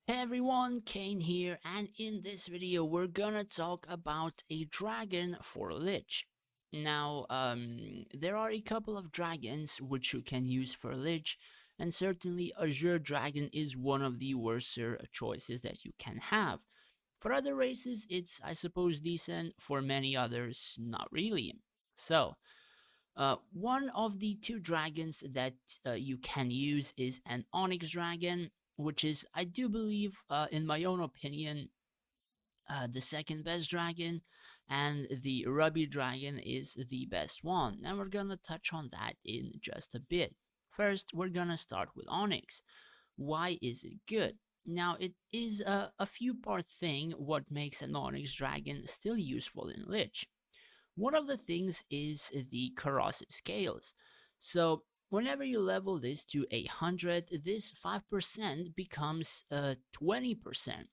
Hey everyone, Kane here, and in this video we're gonna talk about a dragon for Lich. Now, there are a couple of dragons which you can use for Lich, and certainly Azure Dragon is one of the worser choices that you can have. For other races, it's, I suppose, decent. For many others, not really. So, one of the two dragons that you can use is an Onyx dragon, which is, I do believe, in my own opinion, the second best dragon, and the Ruby dragon is the best one. And we're gonna touch on that in just a bit. First, we're gonna start with Onyx. Why is it good? Now, it is a few part thing what makes an Onyx dragon still useful in Lich. One of the things is the corrosive scales. So whenever you level this to 100, this 5% becomes 20%.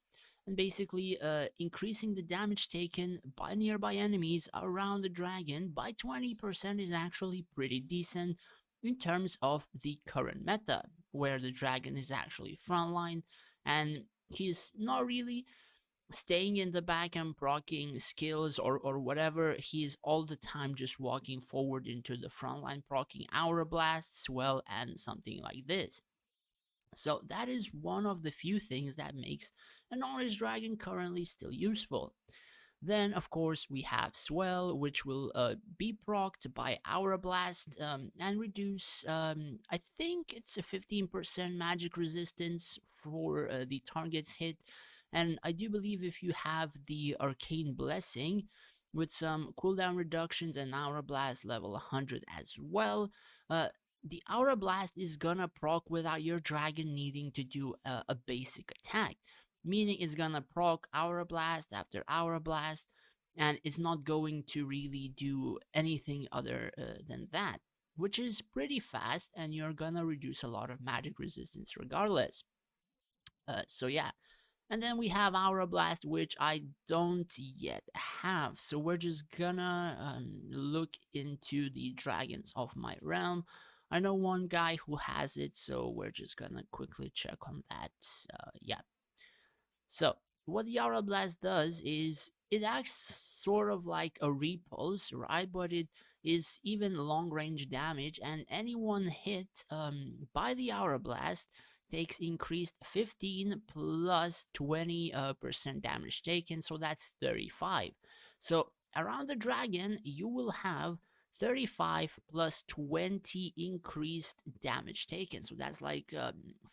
And basically increasing the damage taken by nearby enemies around the dragon by 20% is actually pretty decent in terms of the current meta, where the dragon is actually frontline and he's not really staying in the back and proccing skills or whatever. He is all the time just walking forward into the front line, proccing Aura Blast, Swell, and something like this. So that is one of the few things that makes an Orange Dragon currently still useful. Then, of course, we have Swell, which will be procced by Aura Blast and reduce, I think it's a 15% magic resistance for the target's hit. And I do believe if you have the Arcane Blessing with some cooldown reductions and Aura Blast level 100 as well, the Aura Blast is gonna proc without your dragon needing to do a basic attack, meaning it's gonna proc Aura Blast after Aura Blast, and it's not going to really do anything other than that, which is pretty fast, and you're gonna reduce a lot of magic resistance regardless. So yeah, and then we have Aura Blast, which I don't yet have. So we're just gonna look into the dragons of my realm. I know one guy who has it, so we're just gonna quickly check on that. Yeah. So what the Aura Blast does is it acts sort of like a repulse, right? But it is even long range damage, and anyone hit by the Aura Blast takes increased 15 plus 20% damage taken, so that's 35. So around the dragon, you will have 35 plus 20 increased damage taken, so that's like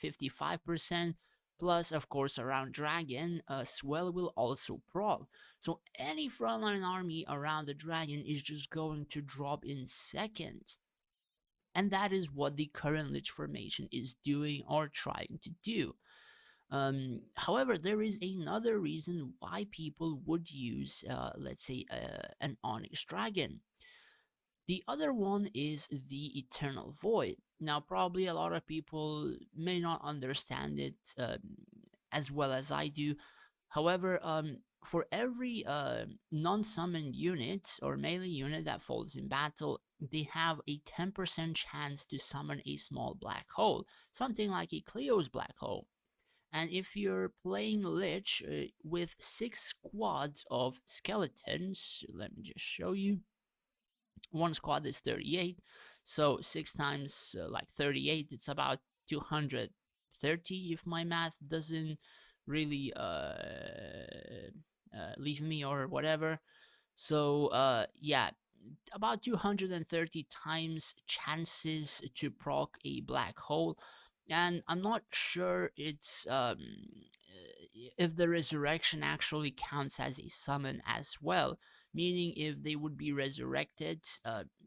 55%. Plus, of course, around Dragon, Swell will also proc. So any frontline army around the Dragon is just going to drop in seconds. And that is what the current Lich formation is doing or trying to do. However, there is another reason why people would use, let's say, an Onyx Dragon. The other one is the Eternal Void. Now, probably a lot of people may not understand it as well as I do. However, for every non-summoned unit or melee unit that falls in battle, they have a 10% chance to summon a small black hole, something like a Cleo's black hole. And if you're playing Lich with 6 squads of skeletons, let me just show you. One squad is 38, so 6 times like 38, it's about 230 if my math doesn't really leave me or whatever. So yeah, about 230 times chances to proc a black hole. And I'm not sure it's if the resurrection actually counts as a summon as well, meaning if they would be resurrected,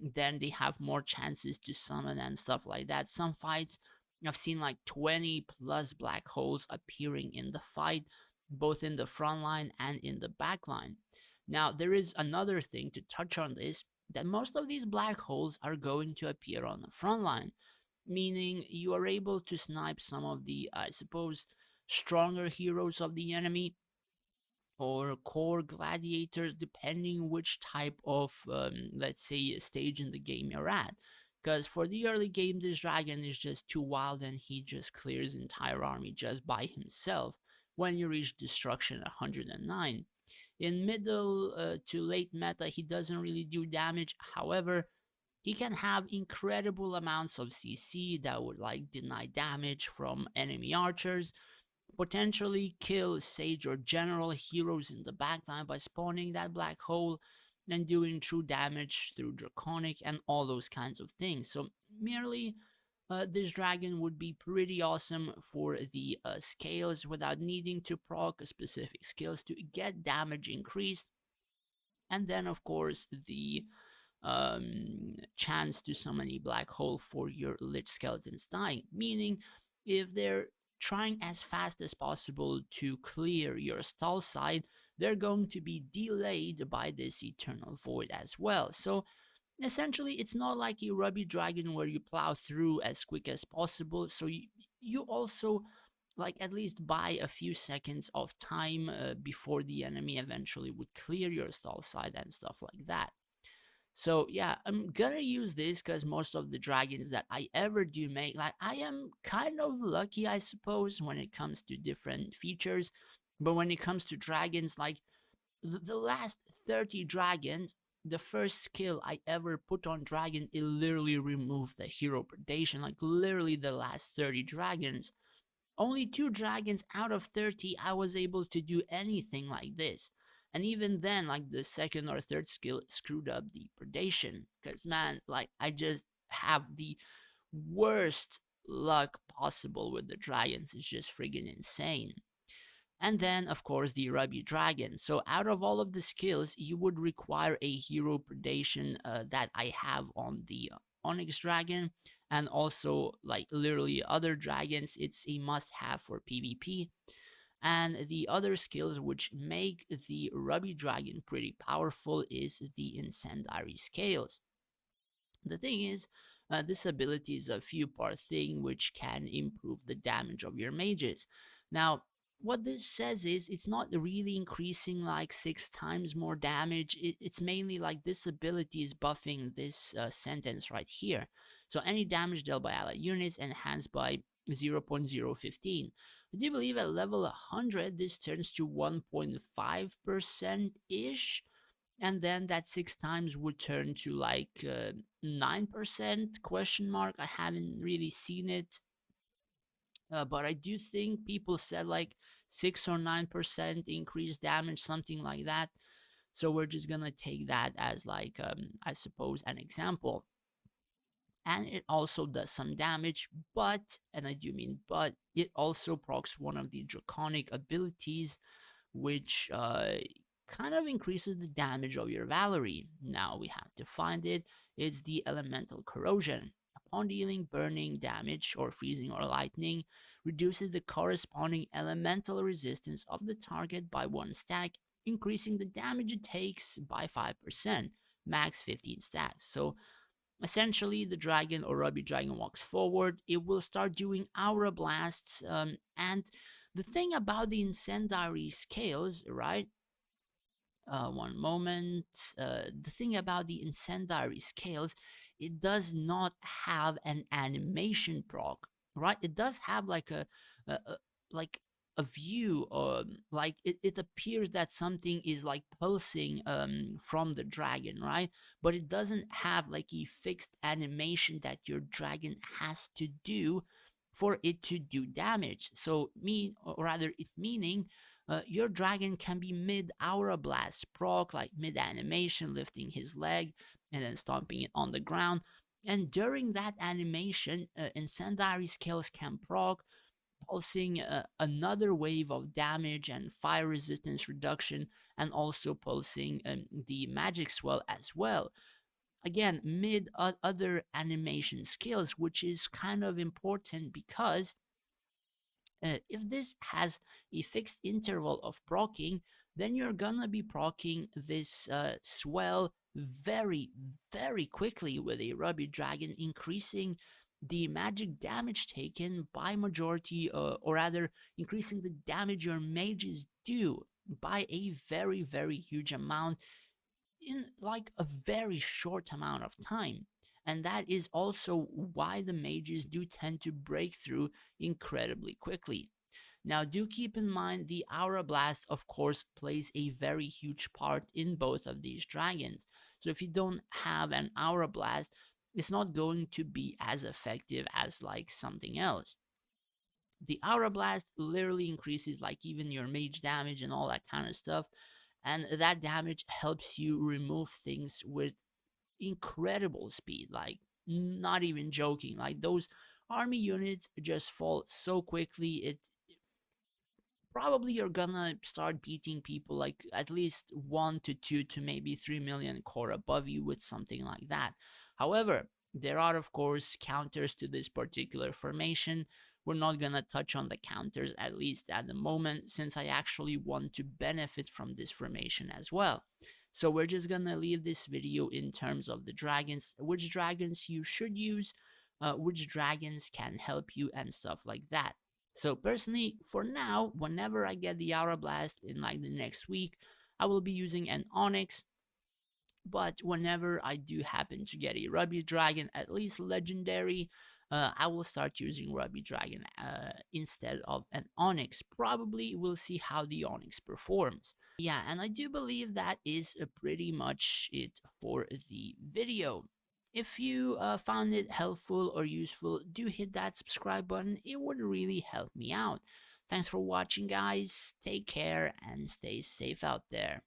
then they have more chances to summon and stuff like that. Some fights I've seen like 20 plus black holes appearing in the fight, both in the front line and in the back line. Now, there is another thing to touch on this, that most of these black holes are going to appear on the front line, meaning you are able to snipe some of the, I suppose, stronger heroes of the enemy or core gladiators, depending which type of, let's say, stage in the game you're at. Because for the early game, this dragon is just too wild and he just clears entire army just by himself. when you reach destruction 109. In middle to late meta, he doesn't really do damage. However, he can have incredible amounts of CC that would like deny damage from enemy archers, potentially kill Sage or General heroes in the backline by spawning that black hole and doing true damage through Draconic and all those kinds of things. So merely this dragon would be pretty awesome for the scales without needing to proc specific skills to get damage increased. And then of course the chance to summon a black hole for your Lich skeletons dying, meaning if they're trying as fast as possible to clear your stall side, they're going to be delayed by this eternal void as well. So essentially, it's not like a Ruby Dragon where you plow through as quick as possible, so you also like at least buy a few seconds of time before the enemy eventually would clear your stall side and stuff like that. So yeah, I'm gonna use this because most of the dragons that I ever do make, like I am kind of lucky, I suppose, when it comes to different features. But when it comes to dragons, like the last 30 dragons, the first skill I ever put on dragon, it literally removed the hero predation. Like literally the last 30 dragons. Only 2 dragons out of 30 I was able to do anything like this. And even then, like the second or third skill screwed up the predation. Cause man, like I just have the worst luck possible with the dragons. It's just friggin' insane. And then, of course, the Ruby Dragon. So, out of all of the skills, you would require a hero predation that I have on the Onyx Dragon, and also, like, literally other dragons. It's a must have for PvP. And the other skills which make the Ruby Dragon pretty powerful is the Incendiary Scales. The thing is, this ability is a few part thing which can improve the damage of your mages. Now, what this says is it's not really increasing like 6 times more damage. It's mainly like this ability is buffing this sentence right here. So any damage dealt by allied units enhanced by 0.015. I do believe at level 100 this turns to 1.5% ish, and then that 6 times would turn to like 9% question mark. I haven't really seen it, but I do think people said like 6 or 9% increased damage, something like that. So we're just gonna take that as like I suppose an example. And it also does some damage, but, and I do mean but, it also procs one of the draconic abilities, which kind of increases the damage of your Valerie. Now we have to find it. It's the elemental corrosion. Upon dealing burning damage or freezing or lightning, reduces the corresponding elemental resistance of the target by 1 stack, increasing the damage it takes by 5%, max 15 stacks. So essentially, the dragon or Ruby Dragon walks forward, it will start doing aura blasts, and the thing about the incendiary scales, right? One moment. The thing about the incendiary scales, it does not have an animation proc, right? It does have like a like a view, like it appears that something is like pulsing from the dragon, right? But it doesn't have like a fixed animation that your dragon has to do for it to do damage. So or rather it meaning your dragon can be mid aura blast proc, like mid animation, lifting his leg and then stomping it on the ground. And during that animation, incendiary scales can proc, pulsing another wave of damage and fire resistance reduction, and also pulsing the magic swell as well. Again, mid other animation skills, which is kind of important because if this has a fixed interval of proccing, then you're gonna be proccing this swell very, very quickly with a Ruby Dragon, increasing the magic damage taken by majority, or rather, increasing the damage your mages do by a very, very huge amount in like a very short amount of time. And that is also why the mages do tend to break through incredibly quickly. Now, do keep in mind the Aura Blast, of course, plays a very huge part in both of these dragons. So if you don't have an Aura Blast, it's not going to be as effective as like something else. The Aura Blast literally increases like even your mage damage and all that kind of stuff, and that damage helps you remove things with incredible speed, like not even joking. Like those army units just fall so quickly. It probably you're gonna start beating people like at least 1 to 2 to maybe 3 million core above you with something like that. However, there are of course counters to this particular formation. We're not gonna touch on the counters, at least at the moment, since I actually want to benefit from this formation as well. So we're just gonna leave this video in terms of the dragons, which dragons you should use, which dragons can help you, and stuff like that. So personally, for now, whenever I get the Aura Blast in like the next week, I will be using an Onyx. But whenever I do happen to get a Ruby Dragon, at least legendary, I will start using Ruby Dragon instead of an Onyx. Probably we'll see how the Onyx performs. Yeah, and I do believe that is pretty much it for the video. If you found it helpful or useful, do hit that subscribe button. It would really help me out. Thanks for watching, guys. Take care and stay safe out there.